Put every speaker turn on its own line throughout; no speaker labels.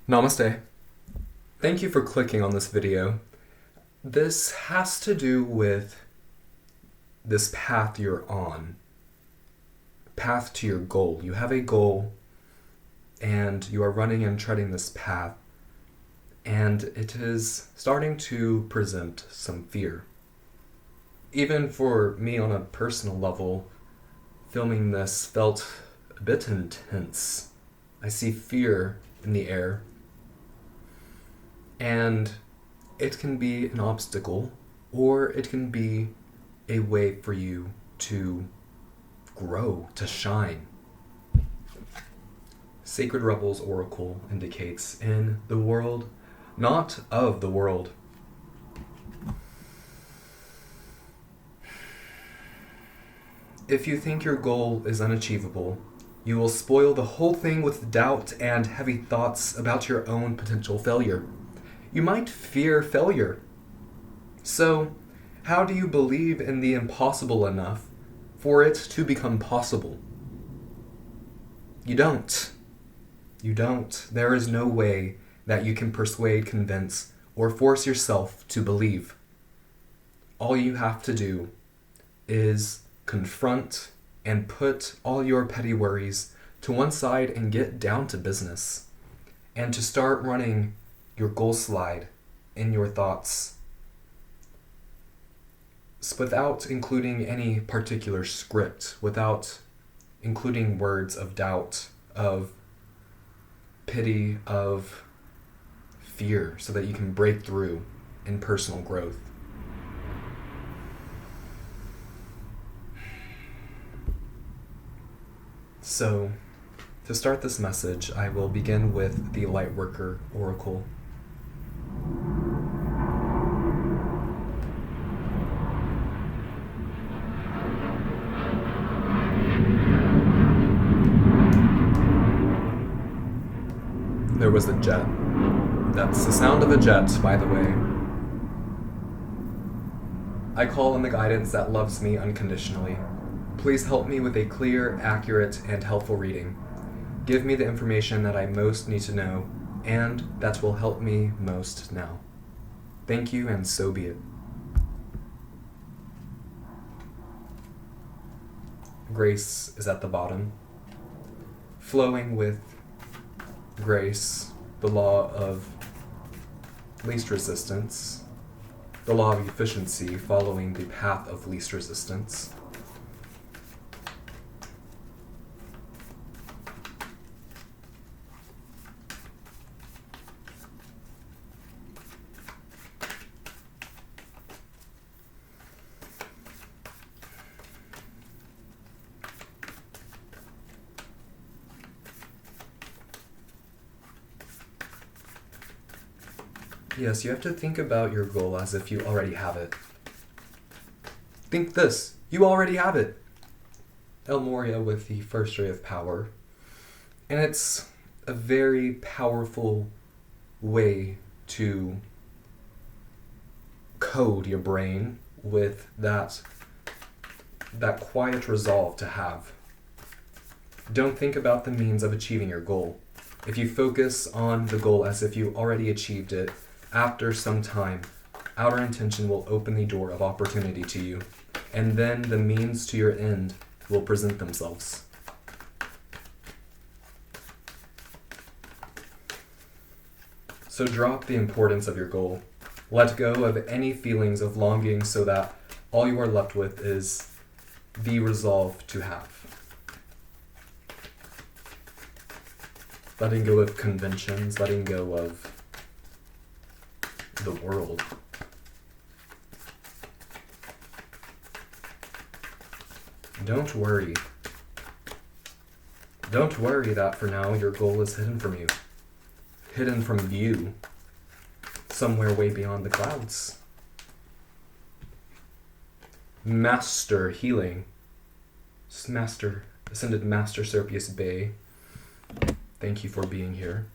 Namaste. Thank you for clicking on this video. This has to do with this path you're on. Path to your goal. You have a goal and you are running and treading this path, and it is starting to present some fear. Even for me on a personal level, filming this felt a bit intense. I see fear in the air. And it can be an obstacle, or it can be a way for you to grow, to shine. Sacred Rebels Oracle indicates in the world, not of the world. If you think your goal is unachievable, you will spoil the whole thing with doubt and heavy thoughts about your own potential failure. You might fear failure. So, how do you believe in the impossible enough for it to become possible? You don't. You don't. There is no way that you can persuade, convince, or force yourself to believe. All you have to do is confront and put all your petty worries to one side and get down to business, and to start running your goal slide in your thoughts without including any particular script, without including words of doubt, of pity, of fear, so that you can break through in personal growth. So, to start this message, I will begin with the Lightworker Oracle. There was a jet. That's the sound of a jet, by the way. I call on the guidance that loves me unconditionally. Please help me with a clear, accurate, and helpful reading. Give me the information that I most need to know, and that will help me most now. Thank you, and so be it. Grace is at the bottom. Flowing with grace, the law of least resistance, the law of efficiency following the path of least resistance. Yes, you have to think about your goal as if you already have it. Think this, you already have it. El Moria with the first ray of power. And it's a very powerful way to code your brain with that quiet resolve to have. Don't think about the means of achieving your goal. If you focus on the goal as if you already achieved it, after some time, outer intention will open the door of opportunity to you, and then the means to your end will present themselves. So drop the importance of your goal. Let go of any feelings of longing so that all you are left with is the resolve to have. Letting go of conventions, letting go of the world. Don't worry. Don't worry that for now your goal is hidden from you. Hidden from view. Somewhere way beyond the clouds. Master Healing. Ascended Master Serpius Bay. Thank you for being here.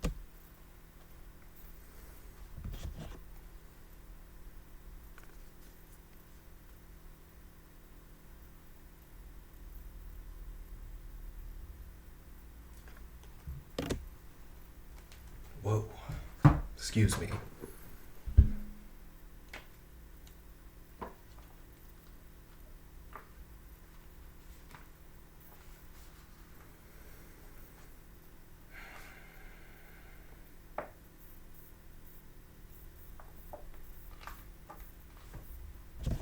Whoa. Excuse me.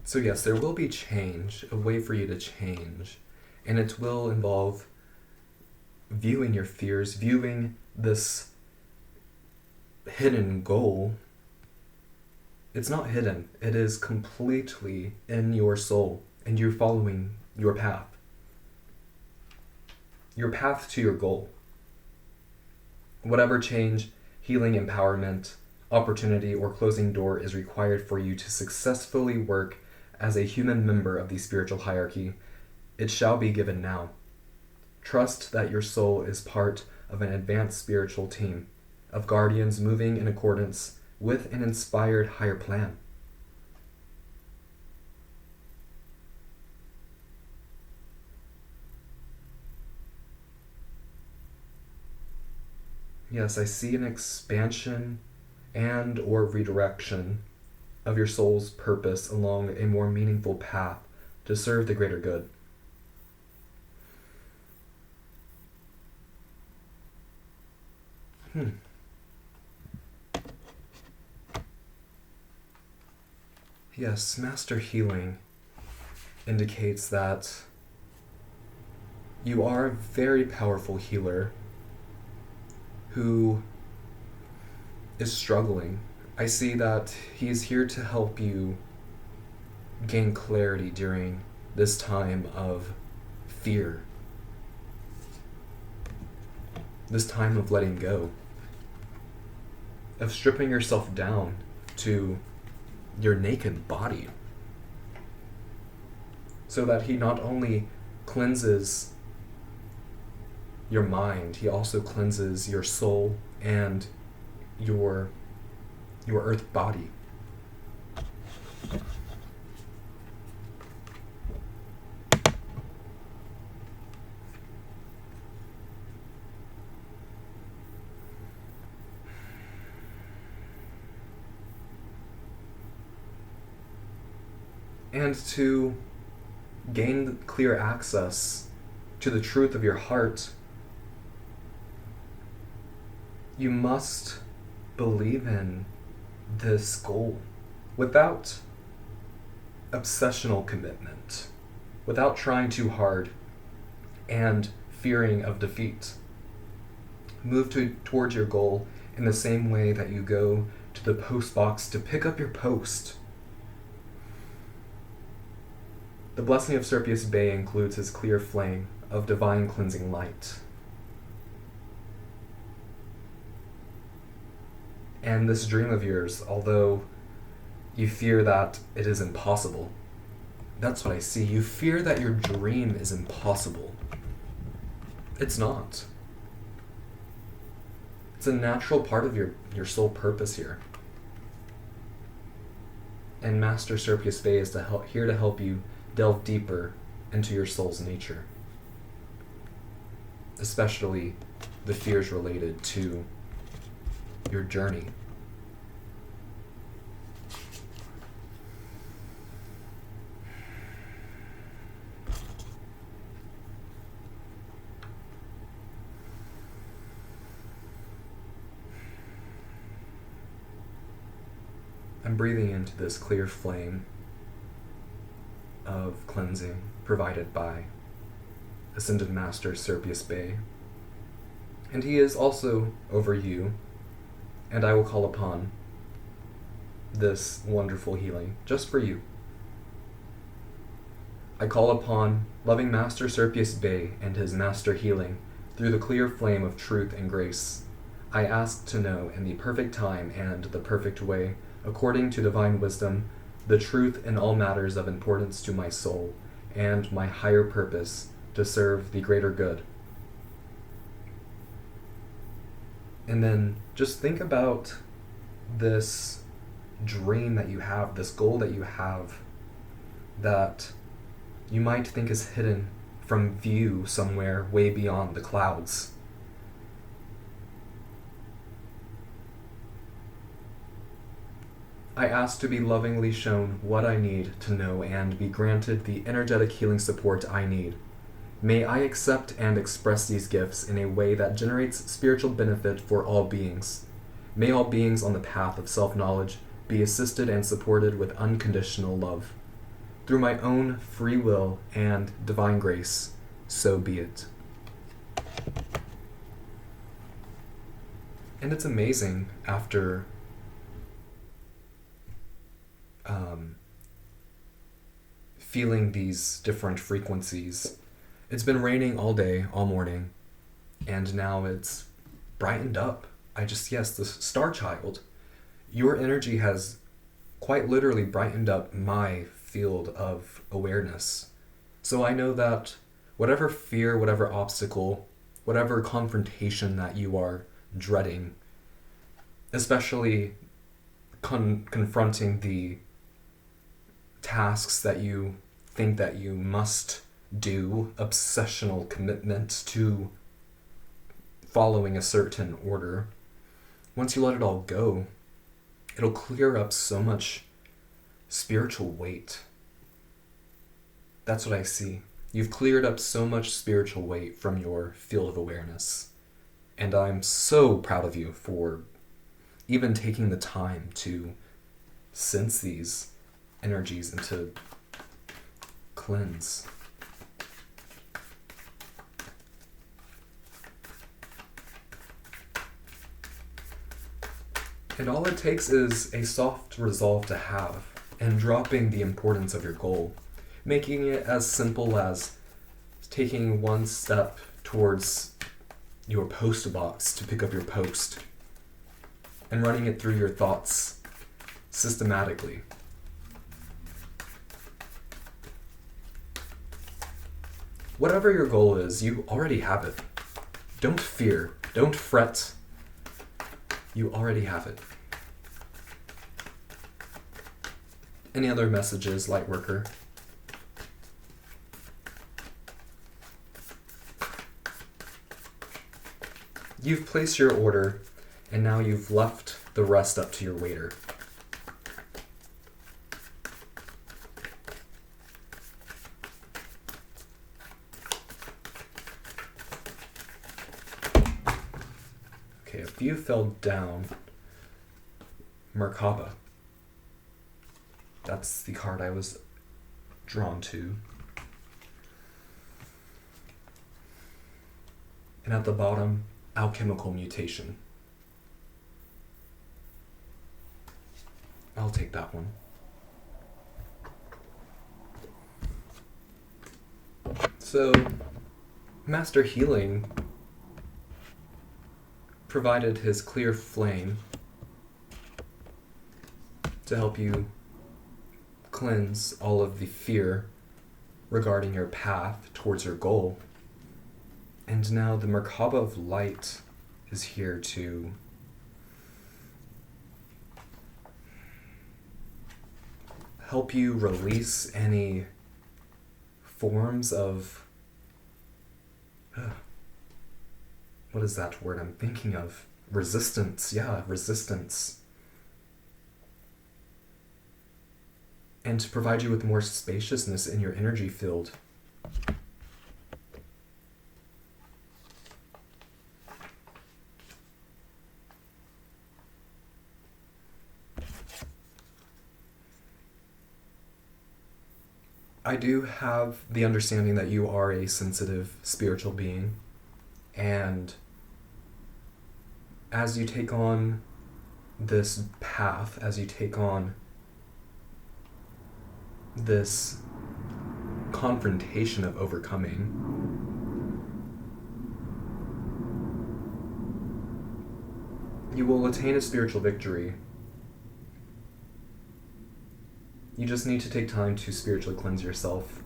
So yes, there will be change, a way for you to change, and it will involve viewing your fears, viewing this hidden goal. It's not hidden, it is completely in your soul, and you're following your path to your goal. Whatever change, healing, empowerment, opportunity, or closing door is required for you to successfully work as a human member of the spiritual hierarchy, it shall be given now. Trust that your soul is part of an advanced spiritual team of guardians moving in accordance with an inspired higher plan. Yes, I see an expansion and or redirection of your soul's purpose along a more meaningful path to serve the greater good. Yes, Master Healing indicates that you are a very powerful healer who is struggling. I see that he is here to help you gain clarity during this time of fear, this time of letting go, of stripping yourself down to your naked body, so that he not only cleanses your mind, he also cleanses your soul and your earth body. And to gain clear access to the truth of your heart, you must believe in this goal without obsessional commitment, without trying too hard and fearing of defeat. Move towards your goal in the same way that you go to the post box to pick up your post. The blessing of Serpius Bey includes his clear flame of divine cleansing light. And this dream of yours, although you fear that it is impossible, that's what I see. You fear that your dream is impossible. It's not. It's a natural part of your soul purpose here. And Master Serpius Bey is here to help you delve deeper into your soul's nature, especially the fears related to your journey. I'm breathing into this clear flame of cleansing provided by Ascended Master Serpius Bey. And he is also over you, and I will call upon this wonderful healing just for you. I call upon loving Master Serpius Bey and his master healing through the clear flame of truth and grace. I ask to know in the perfect time and the perfect way, according to divine wisdom, the truth in all matters of importance to my soul and my higher purpose to serve the greater good. And then just think about this dream that you have, this goal that you have, that you might think is hidden from view somewhere way beyond the clouds. I ask to be lovingly shown what I need to know and be granted the energetic healing support I need. May I accept and express these gifts in a way that generates spiritual benefit for all beings. May all beings on the path of self-knowledge be assisted and supported with unconditional love. Through my own free will and divine grace, so be it. And it's amazing after feeling these different frequencies. It's been raining all day, all morning, and now it's brightened up. Yes, the star child, your energy has quite literally brightened up my field of awareness. So I know that whatever fear, whatever obstacle, whatever confrontation that you are dreading, especially confronting the tasks that you think that you must do, obsessional commitment to following a certain order, once you let it all go, it'll clear up so much spiritual weight. That's what I see. You've cleared up so much spiritual weight from your field of awareness. And I'm so proud of you for even taking the time to sense these energies and to cleanse. And all it takes is a soft resolve to have, and dropping the importance of your goal, making it as simple as taking one step towards your post box to pick up your post, and running it through your thoughts systematically. Whatever your goal is, you already have it. Don't fear, don't fret. You already have it. Any other messages, Lightworker? You've placed your order, and now you've left the rest up to your waiter. Okay, a few fell down. Merkaba. That's the card I was drawn to. And at the bottom, alchemical mutation. I'll take that one. So, Master Healing provided his clear flame to help you cleanse all of the fear regarding your path towards your goal. And now the Merkaba of Light is here to help you release any forms of what is that word I'm thinking of? Resistance. Yeah, resistance. And to provide you with more spaciousness in your energy field. I do have the understanding that you are a sensitive spiritual being, and as you take on this path, as you take on this confrontation of overcoming, you will attain a spiritual victory. You just need to take time to spiritually cleanse yourself.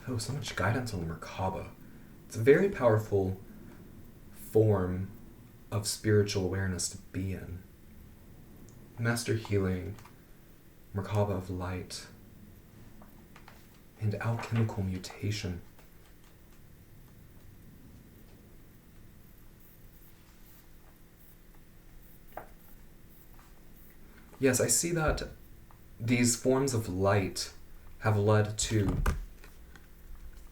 Oh, so much guidance on the Merkaba. It's a very powerful form of spiritual awareness to be in. Master Healing Merkaba of light, and alchemical mutation. Yes, I see that these forms of light have led to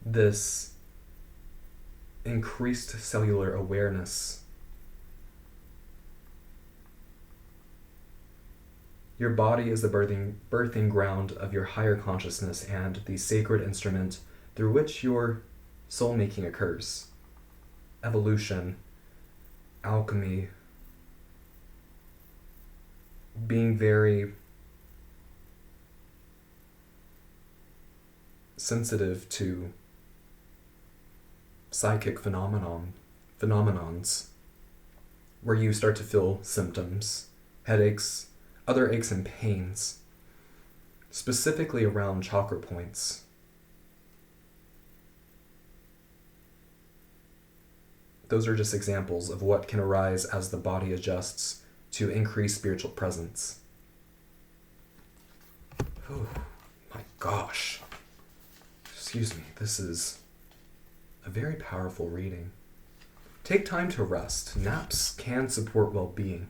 this increased cellular awareness. Your body is the birthing ground of your higher consciousness and the sacred instrument through which your soul making occurs. Evolution, alchemy, being very sensitive to psychic phenomenons where you start to feel symptoms, headaches, other aches and pains, specifically around chakra points. Those are just examples of what can arise as the body adjusts to increase spiritual presence. Oh my gosh. Excuse me, this is a very powerful reading. Take time to rest. Naps can support well-being,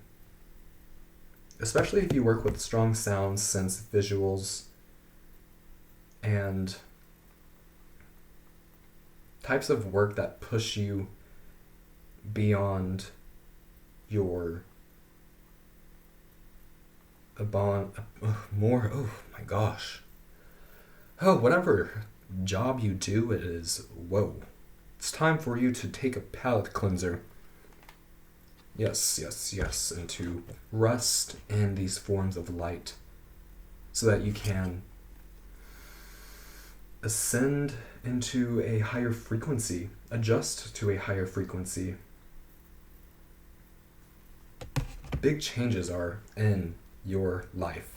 especially if you work with strong sounds, sense, visuals, and types of work that push you beyond your whatever job you do, it is, it's time for you to take a palate cleanser. Yes, and to rest in these forms of light so that you can ascend into a higher frequency, adjust to a higher frequency. Big changes are in your life.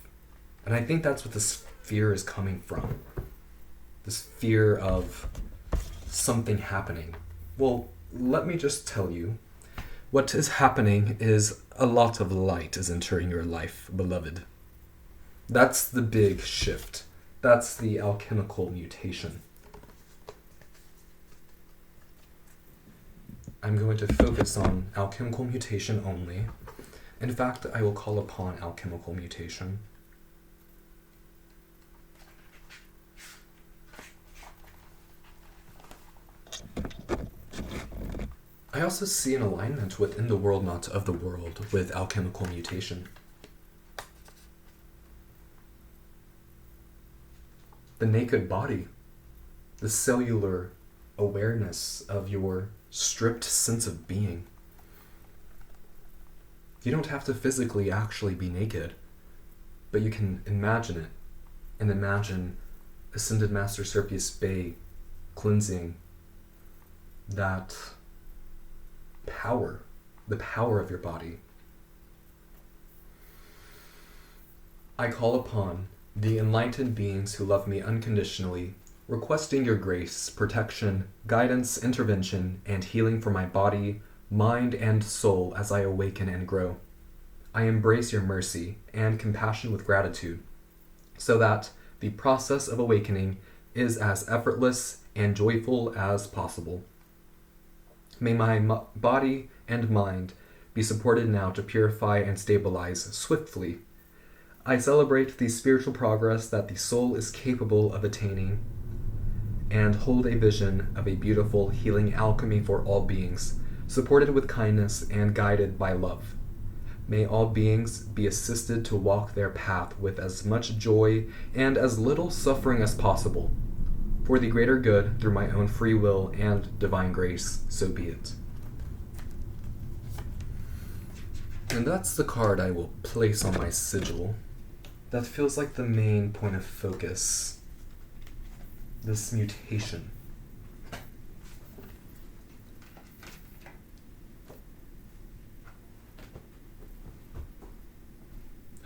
And I think that's what this fear is coming from. This fear of something happening. Well, let me just tell you, what is happening is a lot of light is entering your life, beloved. That's the big shift. That's the alchemical mutation. I'm going to focus on alchemical mutation only. In fact, I will call upon alchemical mutation. I also see an alignment within the world, not of the world, with alchemical mutation. The naked body, the cellular awareness of your stripped sense of being. You don't have to physically actually be naked, but you can imagine it, and imagine Ascended Master Serpius Bey cleansing that power, the power of your body. I call upon the enlightened beings who love me unconditionally, requesting your grace, protection, guidance, intervention, and healing for my body, mind, and soul as I awaken and grow. I embrace your mercy and compassion with gratitude, so that the process of awakening is as effortless and joyful as possible. May my body and mind be supported now to purify and stabilize swiftly. I celebrate the spiritual progress that the soul is capable of attaining, and hold a vision of a beautiful healing alchemy for all beings, supported with kindness and guided by love. May all beings be assisted to walk their path with as much joy and as little suffering as possible. For the greater good, through my own free will and divine grace, so be it. And that's the card I will place on my sigil. That feels like the main point of focus. This mutation.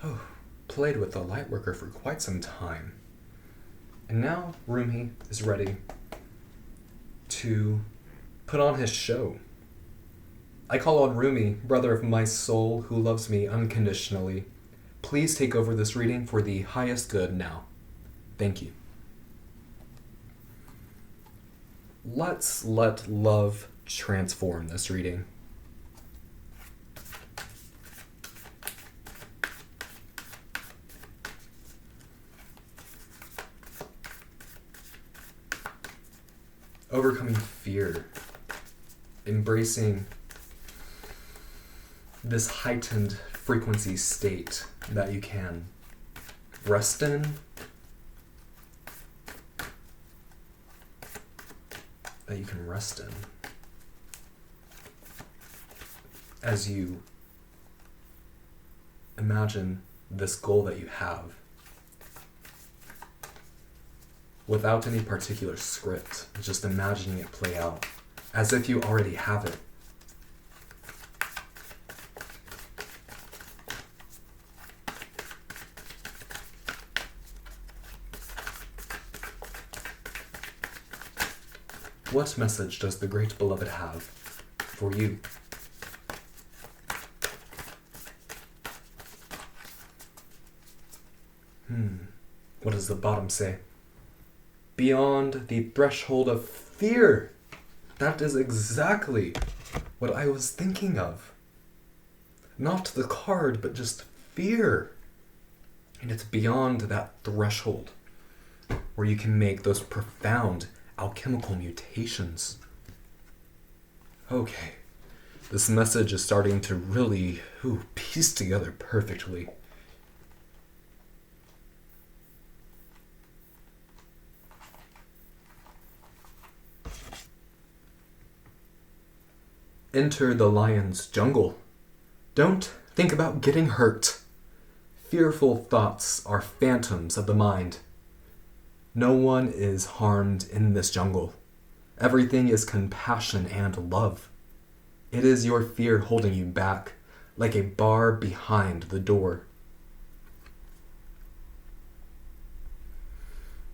Oh, played with the Lightworker for quite some time. And now Rumi is ready to put on his show. I call on Rumi, brother of my soul who loves me unconditionally. please take over this reading for the highest good now. Thank you. Let's let love transform this reading. Overcoming fear, embracing this heightened frequency state that you can rest in, as you imagine this goal that you have without any particular script, just imagining it play out as if you already have it. What message does the great beloved have for you? What does the bottom say? Beyond the threshold of fear. That is exactly what I was thinking of. Not the card, but just fear. And it's beyond that threshold where you can make those profound alchemical mutations. Okay, this message is starting to really piece together perfectly. Enter the lion's jungle. Don't think about getting hurt. Fearful thoughts are phantoms of the mind. No one is harmed in this jungle. Everything is compassion and love. It is your fear holding you back, like a bar behind the door.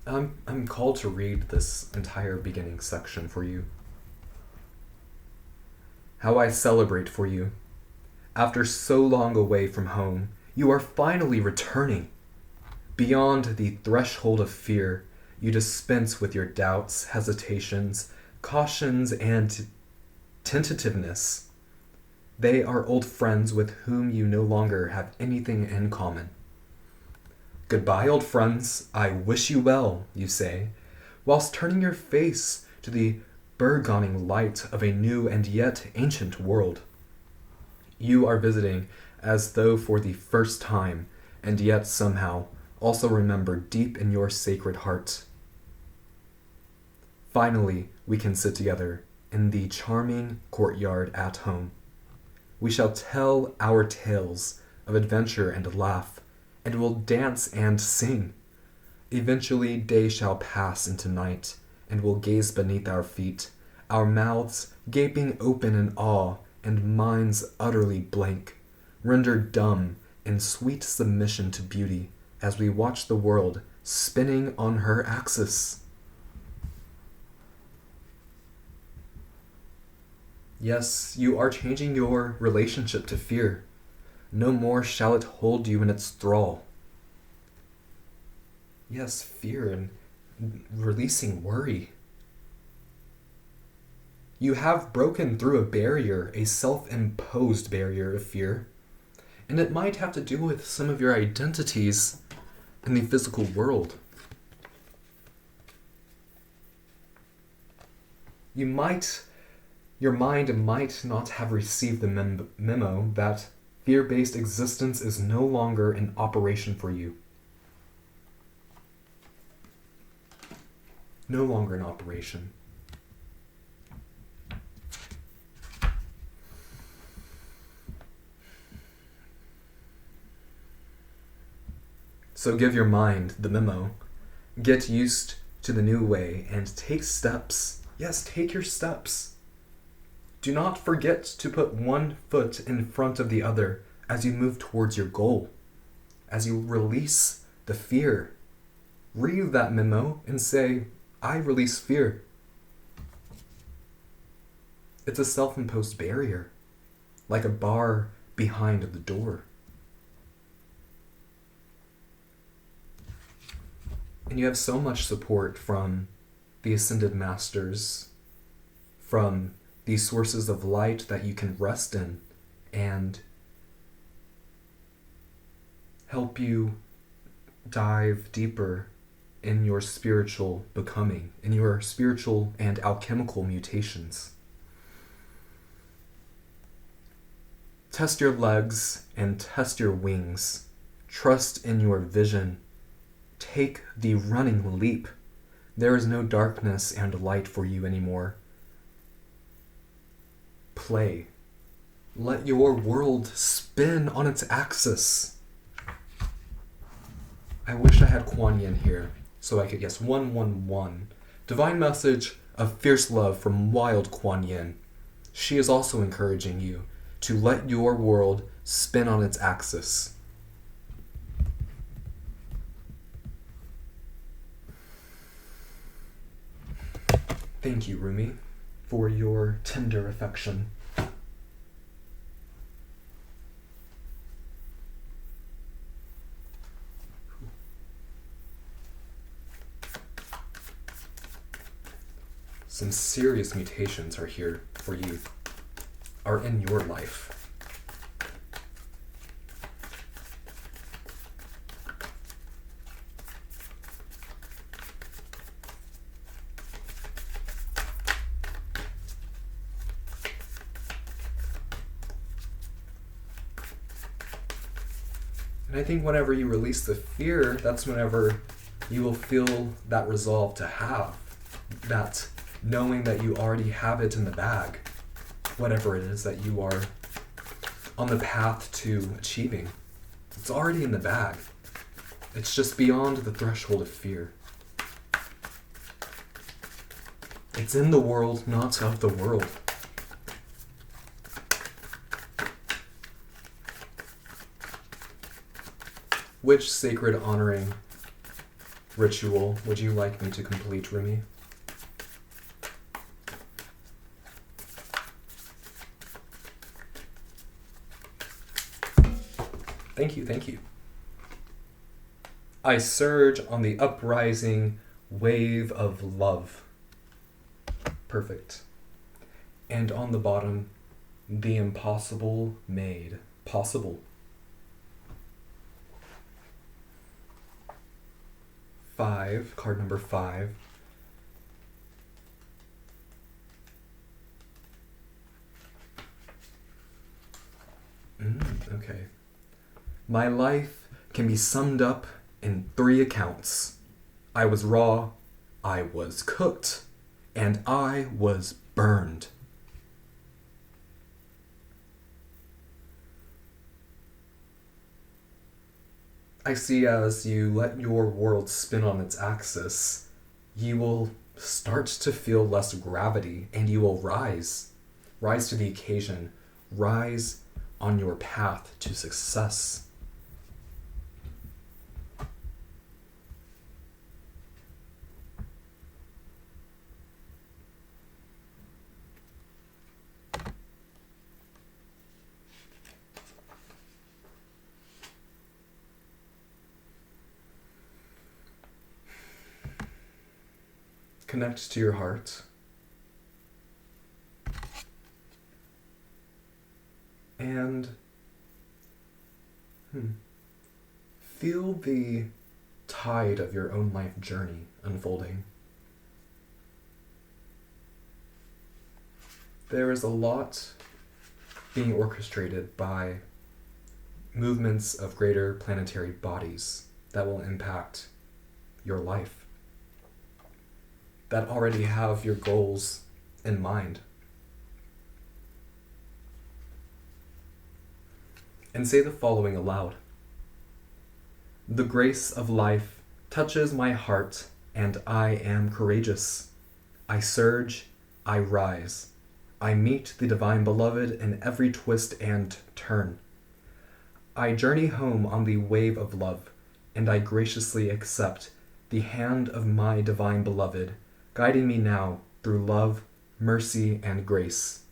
I'm called to read this entire beginning section for you. How I celebrate for you. After so long away from home, you are finally returning. Beyond the threshold of fear, you dispense with your doubts, hesitations, cautions, and tentativeness. They are old friends with whom you no longer have anything in common. Goodbye, old friends. I wish you well, you say, whilst turning your face to the burgeoning light of a new and yet ancient world. You are visiting as though for the first time, and yet somehow also remember deep in your sacred heart. Finally, we can sit together in the charming courtyard at home. We shall tell our tales of adventure and laugh, and will dance and sing. Eventually, day shall pass into night, and we'll gaze beneath our feet, our mouths gaping open in awe, and minds utterly blank, rendered dumb in sweet submission to beauty, as we watch the world spinning on her axis. Yes, you are changing your relationship to fear. No more shall it hold you in its thrall. Yes, fear and releasing worry. You have broken through a barrier, a self-imposed barrier of fear, and it might have to do with some of your identities in the physical world. Your mind might not have received the memo that fear-based existence is no longer in operation for you. No longer in operation. So give your mind the memo. Get used to the new way and take steps. Yes, take your steps. Do not forget to put one foot in front of the other as you move towards your goal. As you release the fear, read that memo and say, I release fear. It's a self-imposed barrier, like a bar behind the door. And you have so much support from the Ascended Masters, from these sources of light that you can rest in and help you dive deeper in your spiritual becoming, in your spiritual and alchemical mutations. Test your legs and test your wings. Trust in your vision. Take the running leap. There is no darkness and light for you anymore. Play. Let your world spin on its axis. I wish I had Kuan Yin here so I could guess 111. Divine message of fierce love from wild Kuan Yin. She is also encouraging you to let your world spin on its axis. Thank you, Rumi, for your tender affection. Some serious mutations are here for you, are in your life. And I think whenever you release the fear, that's whenever you will feel that resolve to have, that knowing that you already have it in the bag, whatever it is that you are on the path to achieving. It's already in the bag. It's just beyond the threshold of fear. It's in the world, not of the world. Which sacred honoring ritual would you like me to complete, Rumi? Thank you, thank you. I surge on the uprising wave of love. Perfect. And on the bottom, the impossible made possible. 5, card number 5. Okay. My life can be summed up in 3 accounts. I was raw, I was cooked, and I was burned. I see as you let your world spin on its axis, you will start to feel less gravity and you will rise. Rise to the occasion. Rise on your path to success. Connect to your heart. And feel the tide of your own life journey unfolding. There is a lot being orchestrated by movements of greater planetary bodies that will impact your life, that already have your goals in mind. And say the following aloud. The grace of life touches my heart, and I am courageous. I surge, I rise. I meet the divine beloved in every twist and turn. I journey home on the wave of love, and I graciously accept the hand of my divine beloved, guiding me now through love, mercy, and grace.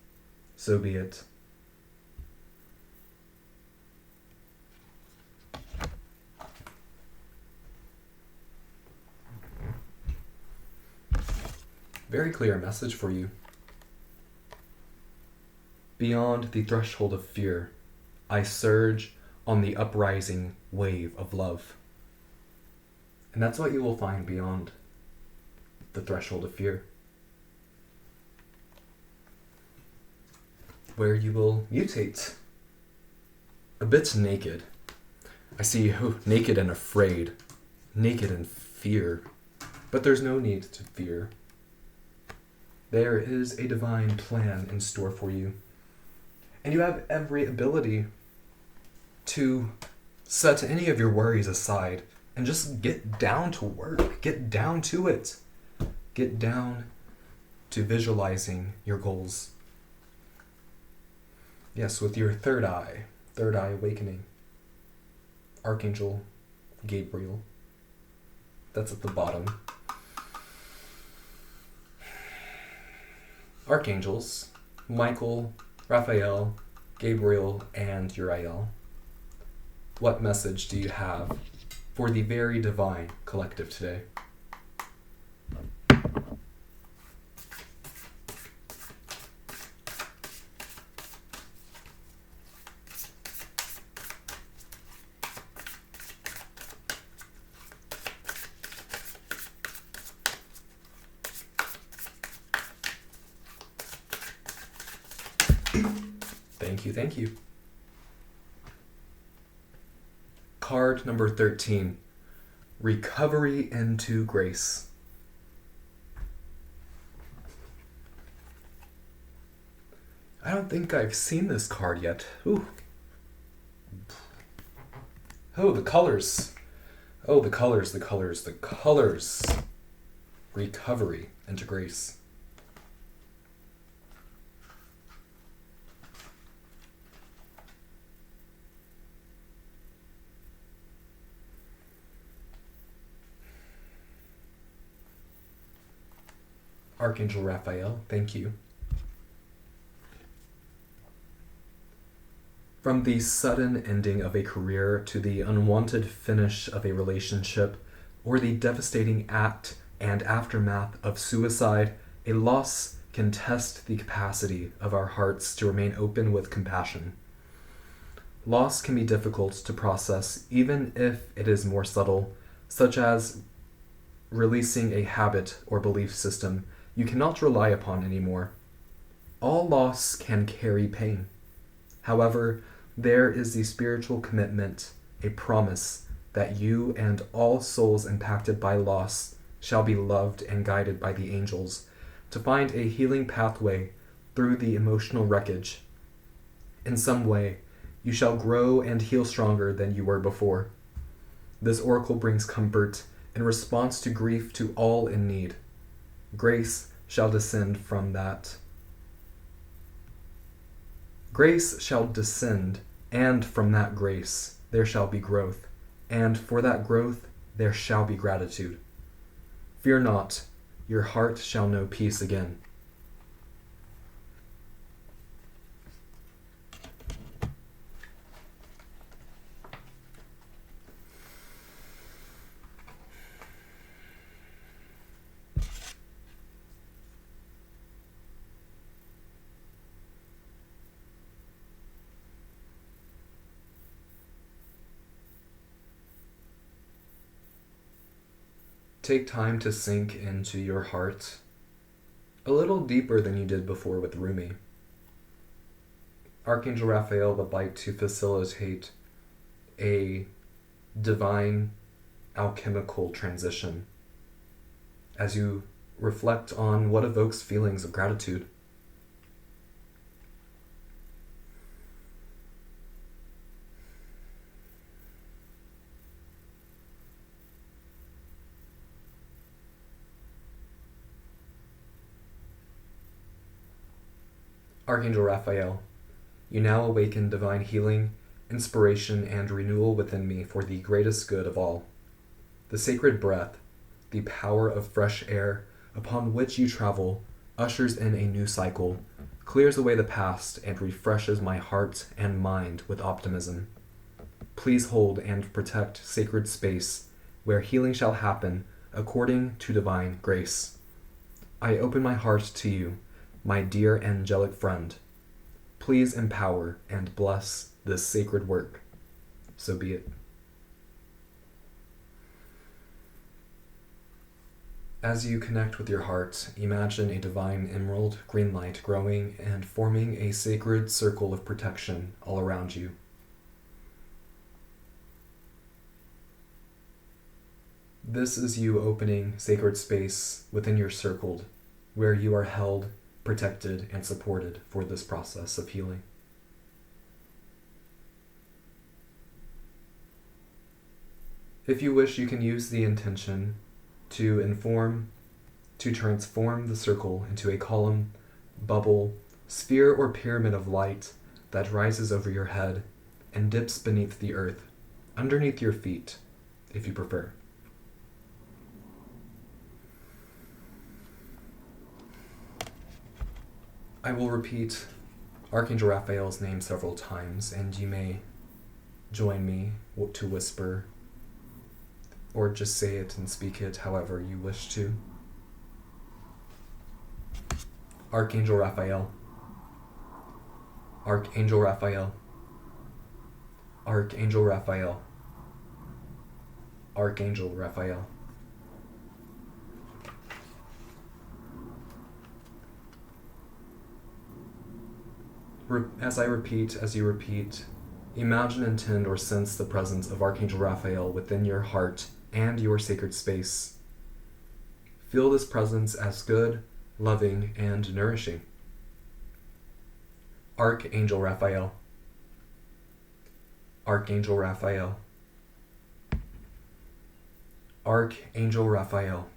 So be it. Very clear message for you. Beyond the threshold of fear, I surge on the uprising wave of love. And that's what you will find beyond the threshold of fear, where you will mutate a bit naked. I see naked and afraid, naked in fear, but there's no need to fear. There is a divine plan in store for you, and you have every ability to set any of your worries aside and just get down to work, get down to it, get down to visualizing your goals. Yes, with your third eye awakening, Archangel Gabriel, that's at the bottom. Archangels, Michael, Raphael, Gabriel, and Uriel. What message do you have for the very divine collective today? Thank you. Card number 13, Recovery into Grace. I don't think I've seen this card yet. Ooh. Oh, the colors. Oh, the colors. Recovery into Grace. Archangel Raphael, thank you. From the sudden ending of a career to the unwanted finish of a relationship, or the devastating act and aftermath of suicide, a loss can test the capacity of our hearts to remain open with compassion. Loss can be difficult to process even if it is more subtle, such as releasing a habit or belief system you cannot rely upon anymore. All loss can carry pain. However, there is the spiritual commitment, a promise that you and all souls impacted by loss shall be loved and guided by the angels to find a healing pathway through the emotional wreckage. In some way, you shall grow and heal stronger than you were before. This oracle brings comfort in response to grief to all in need. Grace shall descend from that. Grace shall descend, and from that grace there shall be growth, and for that growth there shall be gratitude. Fear not, your heart shall know peace again. Take time to sink into your heart a little deeper than you did before with Rumi. Archangel Raphael would like to facilitate a divine alchemical transition as you reflect on what evokes feelings of gratitude. Archangel Raphael, you now awaken divine healing, inspiration, and renewal within me for the greatest good of all. The sacred breath, the power of fresh air upon which you travel, ushers in a new cycle, clears away the past, and refreshes my heart and mind with optimism. Please hold and protect sacred space where healing shall happen according to divine grace. I open my heart to you, my dear angelic friend. Please empower and bless this sacred work. So be it. As you connect with your heart, imagine a divine emerald green light growing and forming a sacred circle of protection all around you. This is you opening sacred space within your circle, where you are held, protected, and supported for this process of healing. If you wish, you can use the intention to transform the circle into a column, bubble, sphere, or pyramid of light that rises over your head and dips beneath the earth, underneath your feet, if you prefer. I will repeat Archangel Raphael's name several times, and you may join me to whisper or just say it and speak it however you wish to. Archangel Raphael. Archangel Raphael. Archangel Raphael. Archangel Raphael. As you repeat, imagine, intend, or sense the presence of Archangel Raphael within your heart and your sacred space. Feel this presence as good, loving, and nourishing. Archangel Raphael. Archangel Raphael. Archangel Raphael.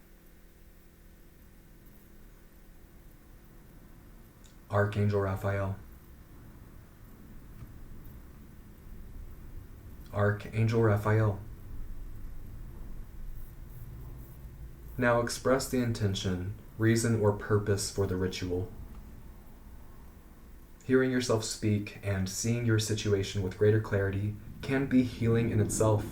Archangel Raphael. Archangel Raphael. Now express the intention, reason, or purpose for the ritual. Hearing yourself speak and seeing your situation with greater clarity can be healing in itself.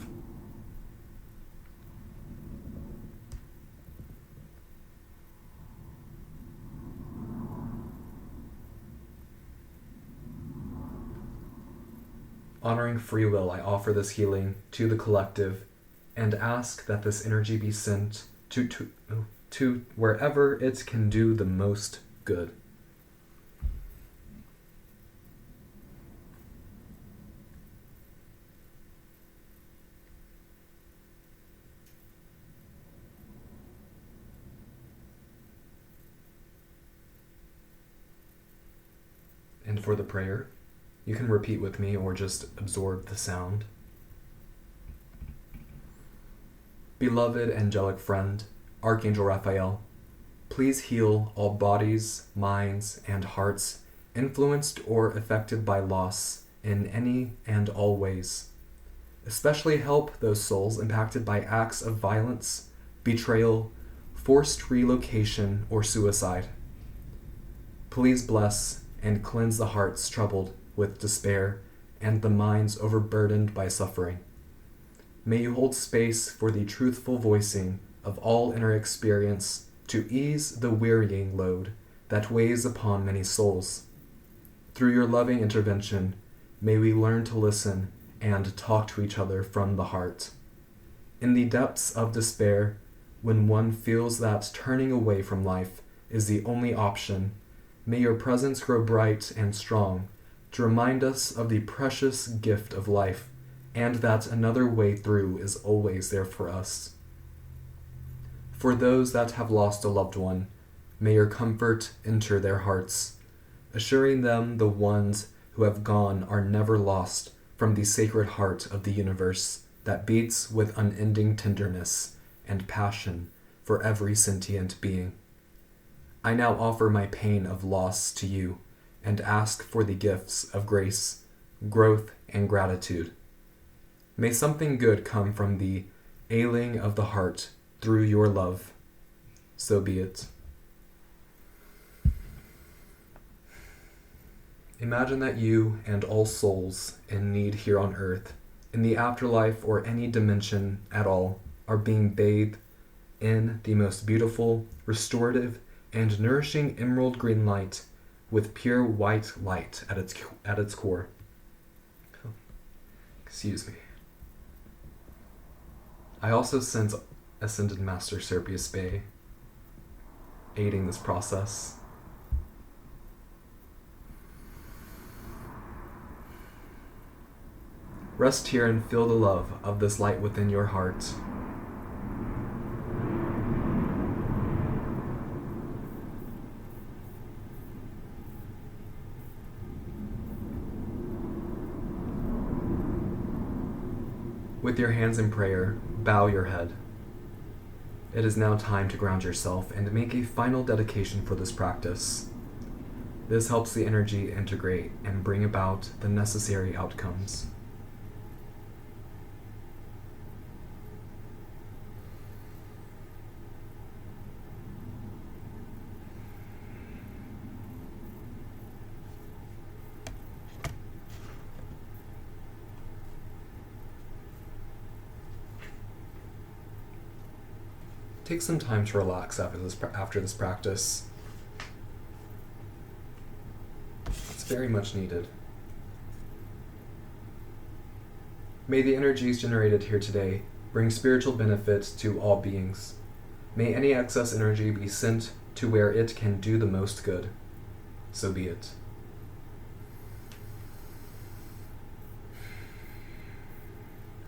Honoring free will, I offer this healing to the collective and ask that this energy be sent to wherever it can do the most good. And for the prayer, you can repeat with me or just absorb the sound. Beloved angelic friend, Archangel Raphael, please heal all bodies, minds, and hearts influenced or affected by loss in any and all ways. Especially help those souls impacted by acts of violence, betrayal, forced relocation, or suicide. Please bless and cleanse the hearts troubled with despair and the minds overburdened by suffering. May you hold space for the truthful voicing of all inner experience to ease the wearying load that weighs upon many souls. Through your loving intervention, may we learn to listen and talk to each other from the heart. In the depths of despair, when one feels that turning away from life is the only option, may your presence grow bright and strong to remind us of the precious gift of life and that another way through is always there for us. For those that have lost a loved one, may your comfort enter their hearts, assuring them the ones who have gone are never lost from the sacred heart of the universe that beats with unending tenderness and passion for every sentient being. I now offer my pain of loss to you and ask for the gifts of grace, growth, and gratitude. May something good come from the ailing of the heart through your love. So be it. Imagine that you and all souls in need here on earth, in the afterlife or any dimension at all, are being bathed in the most beautiful, restorative, and nourishing emerald green light with pure white light at its core. Excuse me. I also sense Ascended Master Serpius Bey aiding this process. Rest here and feel the love of this light within your heart. With your hands in prayer, bow your head. It is now time to ground yourself and make a final dedication for this practice. This helps the energy integrate and bring about the necessary outcomes. Take some time to relax after this practice. It's very much needed. May the energies generated here today bring spiritual benefit to all beings. May any excess energy be sent to where it can do the most good. So be it.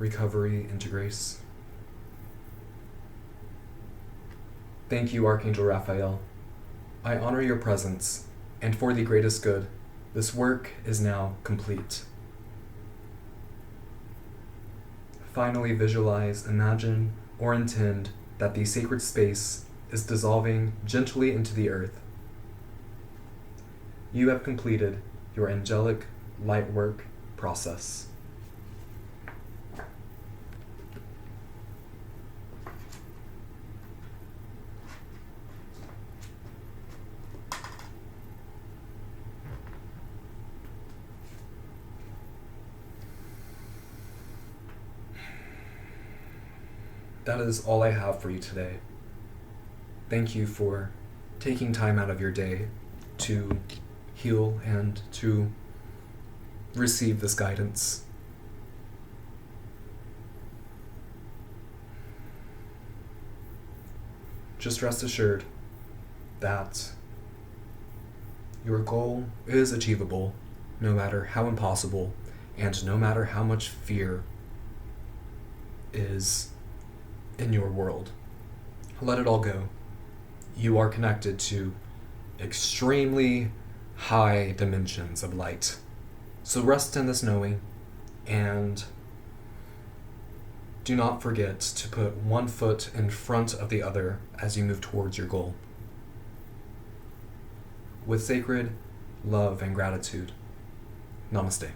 Recovery into grace. Thank you, Archangel Raphael. I honor your presence, and for the greatest good, this work is now complete. Finally, visualize, imagine, or intend that the sacred space is dissolving gently into the earth. You have completed your angelic light work process. That is all I have for you today. Thank you for taking time out of your day to heal and to receive this guidance. Just rest assured that your goal is achievable, no matter how impossible and no matter how much fear is in your world. Let it all go. You are connected to extremely high dimensions of light. So rest in this knowing, and do not forget to put one foot in front of the other as you move towards your goal. With sacred love and gratitude, Namaste.